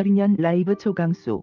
2022년 라이브 초강수.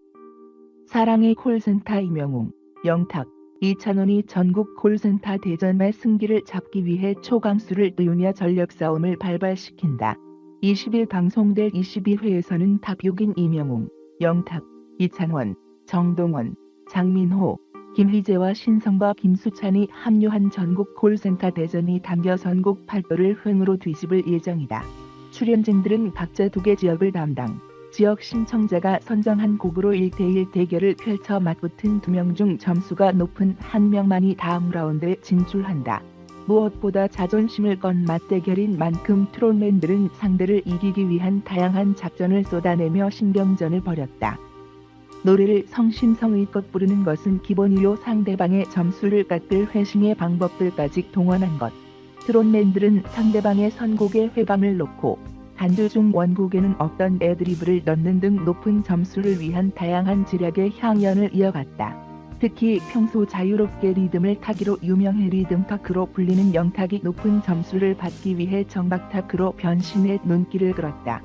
사랑의 콜센터 이명웅, 영탁, 이찬원이 전국 콜센터 대전의 승기를 잡기 위해 초강수를 띄우며 전력 싸움을 발발시킨다. 20일 방송될 22회에서는 탑6인 이명웅, 영탁, 이찬원, 정동원, 장민호, 김희재와 신성과 김수찬이 합류한 전국 콜센터 대전이 담겨 전국 팔도를 흥으로 뒤집을 예정이다. 출연진들은 각자 2개 지역을 담당, 지역 신청자가 선정한 곡으로 1대1 대결을 펼쳐 맞붙은 2명 중 점수가 높은 1명만이 다음 라운드에 진출한다. 무엇보다 자존심을 건 맞대결인 만큼 트롯맨들은 상대를 이기기 위한 다양한 작전을 쏟아내며 신경전을 벌였다. 노래를 성심성의껏 부르는 것은 기본이요, 상대방의 점수를 깎을 회심의 방법들까지 동원한 것. 트롯맨들은 상대방의 선곡에 회방을 놓고 간주 중 원곡에는 없던 애드리브를 넣는 등 높은 점수를 위한 다양한 지략의 향연을 이어갔다. 특히 평소 자유롭게 리듬을 타기로 유명해 리듬타크로 불리는 영탁이 높은 점수를 받기 위해 정박타크로 변신해 눈길을 끌었다.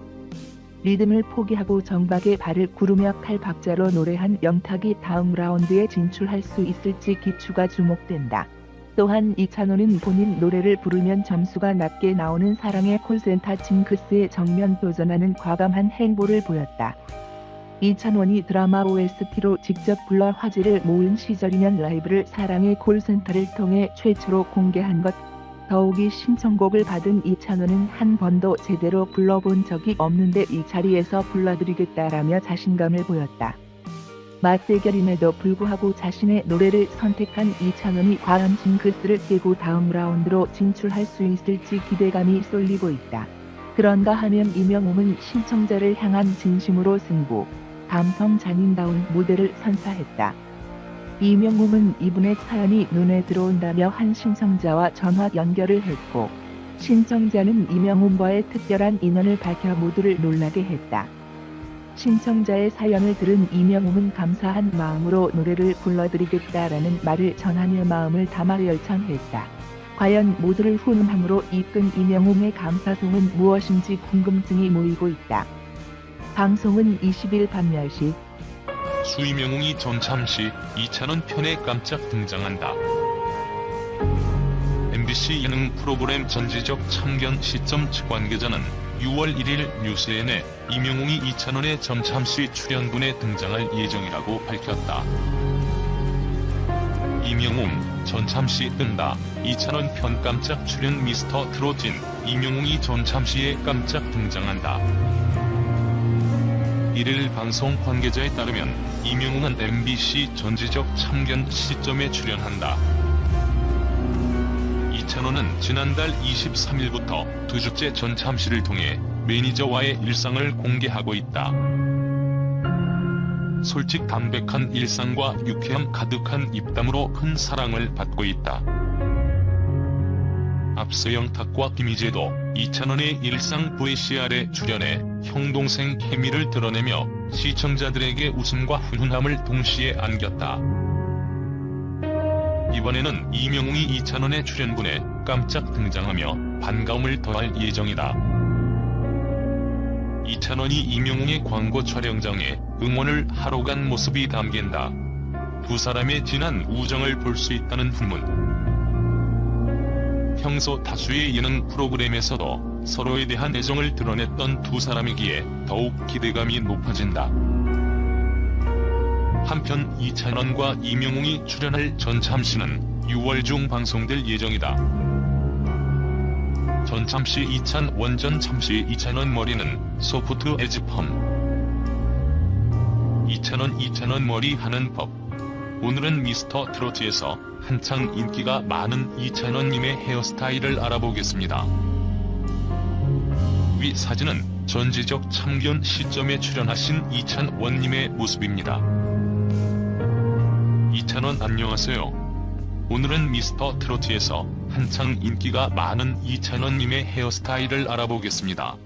리듬을 포기하고 정박의 발을 구르며 칼박자로 노래한 영탁이 다음 라운드에 진출할 수 있을지 기추가 주목된다. 또한 이찬원은 본인 노래를 부르면 점수가 낮게 나오는 사랑의 콜센터 징크스에 정면 도전하는 과감한 행보를 보였다. 이찬원이 드라마 OST로 직접 불러 화제를 모은 시절이면 라이브를 사랑의 콜센터를 통해 최초로 공개한 것. 더욱이 신청곡을 받은 이찬원은 한 번도 제대로 불러본 적이 없는데 이 자리에서 불러드리겠다라며 자신감을 보였다. 맞대결임에도 불구하고 자신의 노래를 선택한 이찬원이 과연 징크스를 깨고 다음 라운드로 진출할 수 있을지 기대감이 쏠리고 있다. 그런가 하면 이명웅은 신청자를 향한 진심으로 승부, 감성 장인다운 무대를 선사했다. 이명웅은 이분의 사연이 눈에 들어온다며 한 신청자와 전화 연결을 했고, 신청자는 이명웅과의 특별한 인연을 밝혀 모두를 놀라게 했다. 신청자의 사연을 들은 이명웅은 감사한 마음으로 노래를 불러드리겠다라는 말을 전하며 마음을 담아 열창했다. 과연 모두를 훈훈함으로 이끈 이명웅의 감사송은 무엇인지 궁금증이 모이고 있다. 방송은 20일 밤 10시. 수이명웅이 전참시 이찬원 편에 깜짝 등장한다. MBC 예능 프로그램 전지적 참견 시점 측 관계자는 6월 1일 뉴스엔에 이명웅이 이찬원의 전참시 출연분에 등장할 예정이라고 밝혔다. 이명웅, 전참시 뜬다. 이찬원 편 깜짝 출연 미스터 트롯진, 이명웅이 전참시에 깜짝 등장한다. 1일 방송 관계자에 따르면 이명웅은 MBC 전지적 참견 시점에 출연한다. 이찬원은 지난달 23일부터 2주째 전참시를 통해 매니저와의 일상을 공개하고 있다. 솔직 담백한 일상과 유쾌함 가득한 입담으로 큰 사랑을 받고 있다. 앞서 영탁과 김희재도 이찬원의 일상 VCR에 출연해 형동생 케미를 드러내며 시청자들에게 웃음과 훈훈함을 동시에 안겼다. 이번에는 이명웅이 이찬원의 출연분에 깜짝 등장하며 반가움을 더할 예정이다. 이찬원이 이명웅의 광고 촬영장에 응원을 하러 간 모습이 담긴다. 두 사람의 진한 우정을 볼 수 있다는 후문. 평소 다수의 예능 프로그램에서도 서로에 대한 애정을 드러냈던 두 사람이기에 더욱 기대감이 높아진다. 한편 이찬원과 이명웅이 출연할 전참시는 6월 중 방송될 예정이다. 전참시 이찬 원전 참시 이찬원 머리는 소프트 에즈 펌. 이찬원 머리 하는 법. 오늘은 미스터 트로트에서 한창 인기가 많은 이찬원님의 헤어스타일을 알아보겠습니다. 위 사진은 전지적 참견 시점에 출연하신 이찬원님의 모습입니다. 이찬원 안녕하세요. 오늘은 미스터 트로트에서 한창 인기가 많은 이찬원님의 헤어스타일을 알아보겠습니다.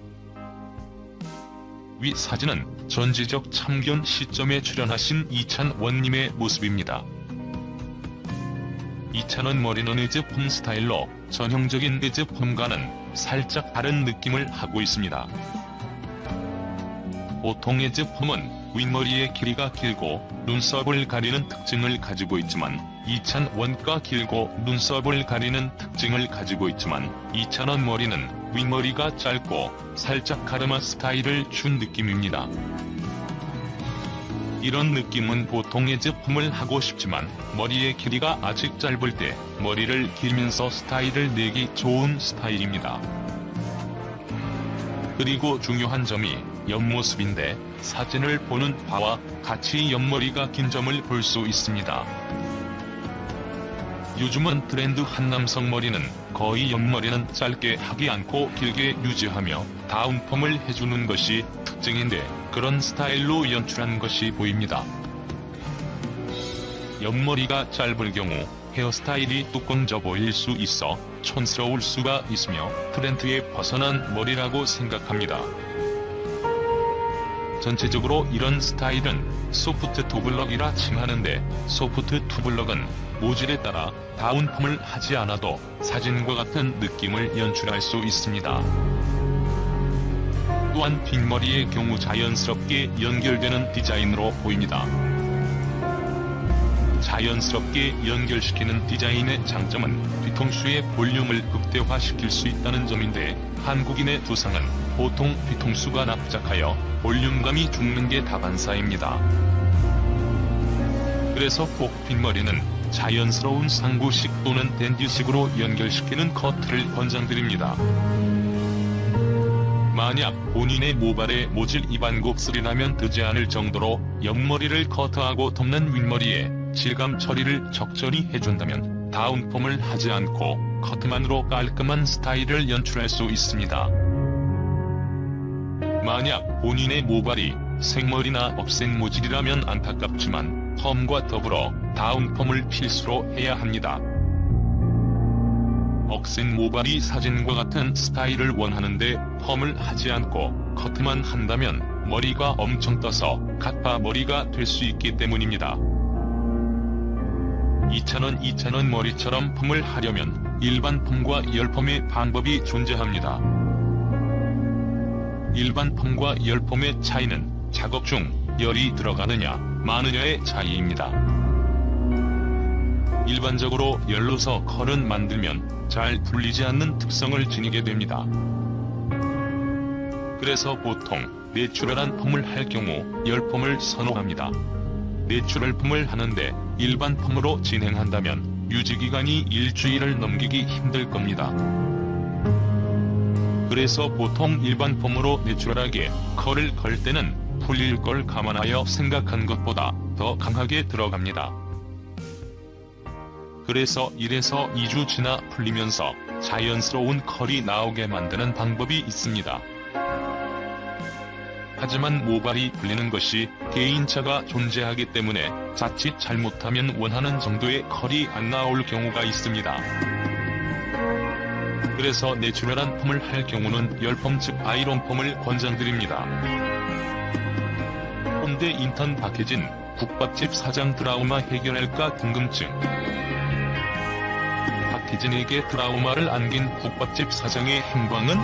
위 사진은 전지적 참견 시점에 출연하신 이찬원님의 모습입니다. 이찬원 머리는 에즈펌 스타일로 전형적인 에즈펌과는 살짝 다른 느낌을 하고 있습니다. 보통의 제품은 윗머리의 길이가 길고 눈썹을 가리는 특징을 가지고 있지만 이찬 원가 길고 눈썹을 가리는 특징을 가지고 있지만 이찬원 머리는 윗머리가 짧고 살짝 가르마 스타일을 준 느낌입니다. 이런 느낌은 보통의 제품을 하고 싶지만 머리의 길이가 아직 짧을 때 머리를 길면서 스타일을 내기 좋은 스타일입니다. 그리고 중요한 점이 옆모습인데 사진을 보는 바와 같이 옆머리가 긴 점을 볼 수 있습니다. 요즘은 트렌드한 남성 머리는 거의 옆머리는 짧게 하지 않고 길게 유지하며 다운펌을 해주는 것이 특징인데 그런 스타일로 연출한 것이 보입니다. 옆머리가 짧을 경우 헤어스타일이 뚜껑져 보일 수 있어 촌스러울 수가 있으며 트렌드에 벗어난 머리라고 생각합니다. 전체적으로 이런 스타일은 소프트 투블럭이라 칭하는데 소프트 투블럭은 모질에 따라 다운펌을 하지 않아도 사진과 같은 느낌을 연출할 수 있습니다. 또한 뒷머리의 경우 자연스럽게 연결되는 디자인으로 보입니다. 자연스럽게 연결시키는 디자인의 장점은 뒤통수의 볼륨을 극대화시킬 수 있다는 점인데 한국인의 두상은 보통 뒤통수가 납작하여 볼륨감이 죽는 게 다반사입니다. 그래서 꼭 뒷머리는 자연스러운 상부식 또는 댄디식으로 연결시키는 커트를 권장드립니다. 만약 본인의 모발에 모질 입안곱슬이라면 되지 않을 정도로 옆머리를 커트하고 덮는 윗머리에 질감 처리를 적절히 해준다면 다운펌을 하지 않고 커트만으로 깔끔한 스타일을 연출할 수 있습니다. 만약 본인의 모발이 생머리나 억센 모질이라면 안타깝지만 펌과 더불어 다운펌을 필수로 해야 합니다. 억센 모발이 사진과 같은 스타일을 원하는데 펌을 하지 않고 커트만 한다면 머리가 엄청 떠서 갓바 머리가 될 수 있기 때문입니다. 이찬원 머리처럼 펌을 하려면 일반 펌과 열펌의 방법이 존재합니다. 일반 펌과 열펌의 차이는 작업 중 열이 들어가느냐 마느냐의 차이입니다. 일반적으로 열로서 컬은 만들면 잘 풀리지 않는 특성을 지니게 됩니다. 그래서 보통 내추럴한 펌을 할 경우 열펌을 선호합니다. 내추럴 펌을 하는데 일반 펌으로 진행한다면 유지기간이 일주일을 넘기기 힘들 겁니다. 그래서 보통 일반 펌으로 내추럴하게 컬을 걸 때는 풀릴 걸 감안하여 생각한 것보다 더 강하게 들어갑니다. 그래서 1에서 2주 지나 풀리면서 자연스러운 컬이 나오게 만드는 방법이 있습니다. 하지만 모발이 풀리는 것이 개인차가 존재하기 때문에 자칫 잘못하면 원하는 정도의 컬이 안 나올 경우가 있습니다. 그래서 내추럴한 펌을 할 경우는 열펌 즉 아이론펌을 권장드립니다. 홍대 인턴 박혜진, 국밥집 사장 트라우마 해결할까 궁금증. 박혜진에게 트라우마를 안긴 국밥집 사장의 행방은?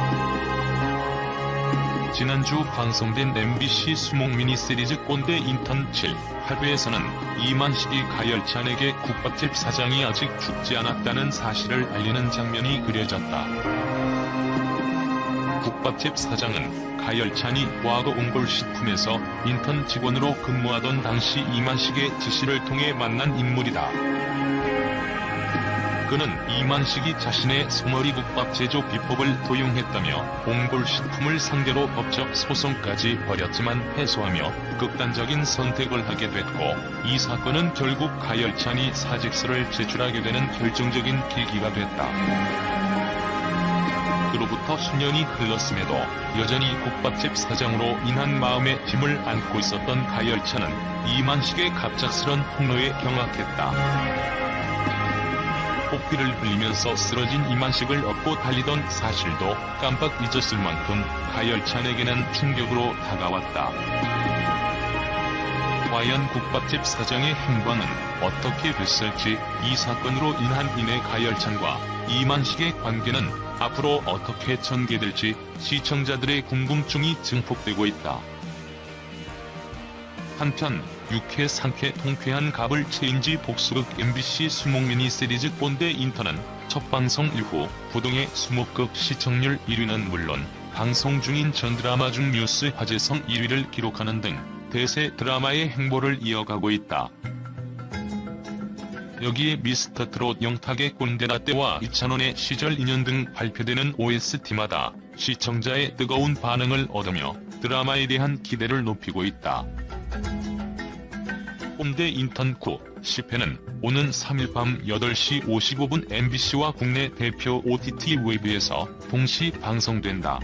지난주 방송된 MBC 수목 미니시리즈 꼰대 인턴 7, 8회에서는 이만식이 가열찬에게 국밥집 사장이 아직 죽지 않았다는 사실을 알리는 장면이 그려졌다. 국밥집 사장은 가열찬이 과거 옹골식품에서 인턴 직원으로 근무하던 당시 이만식의 지시를 통해 만난 인물이다. 그는 이만식이 자신의 소머리 국밥 제조 비법을 도용했다며 옹골식품을 상대로 법적 소송까지 벌였지만 패소하며 극단적인 선택을 하게 됐고 이 사건은 결국 가열찬이 사직서를 제출하게 되는 결정적인 계기가 됐다. 그로부터 수년이 흘렀음에도 여전히 국밥집 사장으로 인한 마음의 짐을 안고 있었던 가열찬은 이만식의 갑작스런 폭로에 경악했다. 호피를 흘리면서 쓰러진 이만식을 업고 달리던 사실도 깜빡 잊었을 만큼 가열찬에게는 충격으로 다가왔다. 과연 국밥집 사장의 행방은 어떻게 됐을지, 이 사건으로 인한 인해 가열찬과 이만식의 관계는 앞으로 어떻게 전개될지 시청자들의 궁금증이 증폭되고 있다. 한편 6회 상쾌 통쾌한 갑을 체인지 복수극 MBC 수목 미니 시리즈 꼰대 인턴은 첫 방송 이후 부동의 수목극 시청률 1위는 물론 방송 중인 전 드라마 중 뉴스 화제성 1위를 기록하는 등 대세 드라마의 행보를 이어가고 있다. 여기에 미스터트롯 영탁의 꼰대라떼와 이찬원의 시절 인연 등 발표되는 OST마다 시청자의 뜨거운 반응을 얻으며 드라마에 대한 기대를 높이고 있다. 꼰대 인턴 9, 10회는 오는 3일 밤 8시 55분 MBC와 국내 대표 OTT 웨이브에서 동시 방송된다.